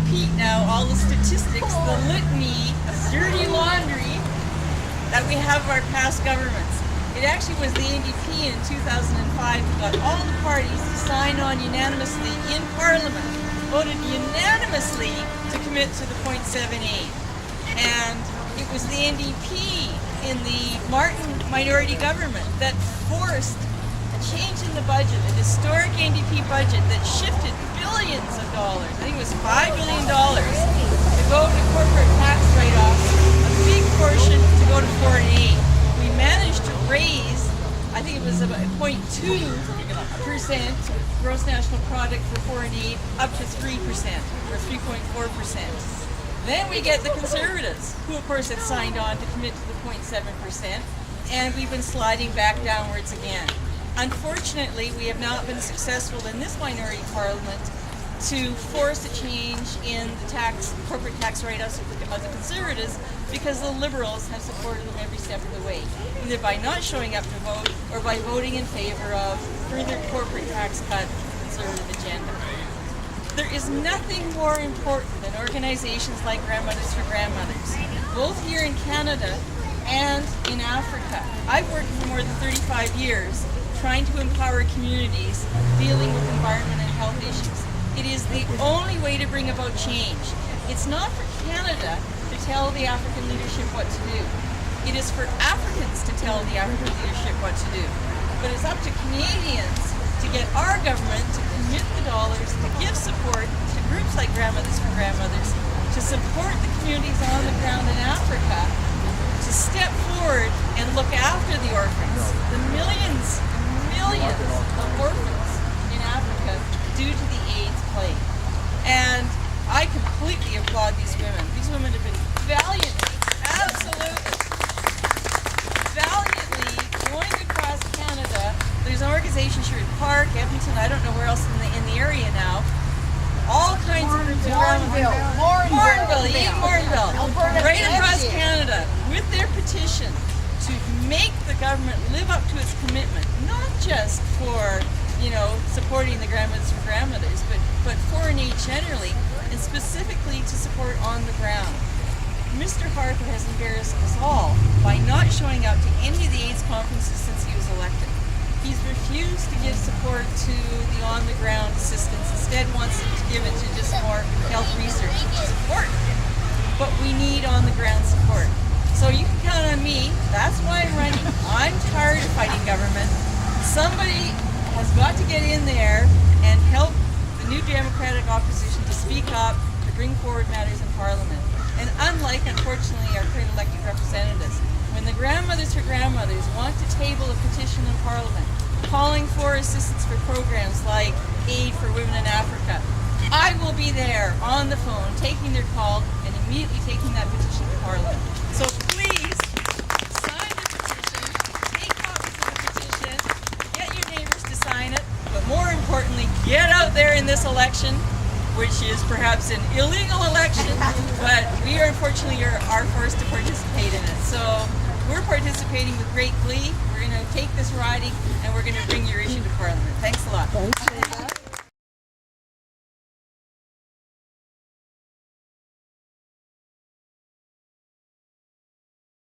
repeat now all the statistics, the litany of dirty laundry that we have of our past governments. It actually was the NDP in 2005 who got all the parties to sign on unanimously in Parliament, voted unanimously to commit to the 0.78. And it was the NDP in the Martin minority government that forced a change in the budget, a historic NDP budget that shifted billions of dollars, I think it was $5 billion, to go to corporate tax write-offs, a big portion to go to foreign aid. We managed to raise, I think it was about 0.2% gross national product for foreign aid up to 3% or 3.4%. Then we get the Conservatives, who of course had signed on to commit to the 0.7%, and we've been sliding back downwards again. Unfortunately, we have not been successful in this minority parliament to force a change in the corporate tax write-offs of the Conservatives, because the Liberals have supported them every step of the way, either by not showing up to vote or by voting in favor of further corporate tax cut Conservative agenda. There is nothing more important than organizations like Grandmothers for Grandmothers, both here in Canada and in Africa. I've worked for more than 35 years trying to empower communities dealing with environment and health issues. It is the only way to bring about change. It's not for Canada to tell the African leadership what to do. It is for Africans to tell the African leadership what to do. But it's up to Canadians to get our government to commit the dollars, to give support to groups like Grandmothers for Grandmothers, to support the communities on the ground in Africa, to step forward and look after the orphans, the millions of orphans in Africa due to the AIDS plague. And I completely applaud these women. These women have been valiantly, absolutely valiantly going across Canada. There's an organization here at Park, Edmonton, I don't know where else in the area now. All kinds of groups around Morinville, right across Canada, with their petition to make the government live up to its commitment, not just for, supporting the Grandmothers for Grandmothers, but foreign aid generally, and specifically to support on the ground. Mr. Harper has embarrassed us all by not showing up to any of the AIDS conferences since he was elected. He's refused to give support to the on-the-ground assistance, instead wants to give it to just more health research, which is important. But we need on-the-ground support. So you can count on me. That's why I'm running. I'm tired of fighting government. Somebody has got to get in there and help the new Democratic opposition to speak up, to bring forward matters in Parliament. And unlike, unfortunately, our current elected representatives, when the Grandmothers for Grandmothers want to table a petition in Parliament calling for assistance for programs like Aid for Women in Africa, I will be there on the phone taking their call and immediately taking that petition to Parliament. So please sign the petition, take copies of the petition, get your neighbors to sign it, but more importantly, get out there in this election, which is perhaps an illegal election, but we are unfortunately are forced to participate in it. So we're participating with great glee. We're going to take this riding and we're going to bring your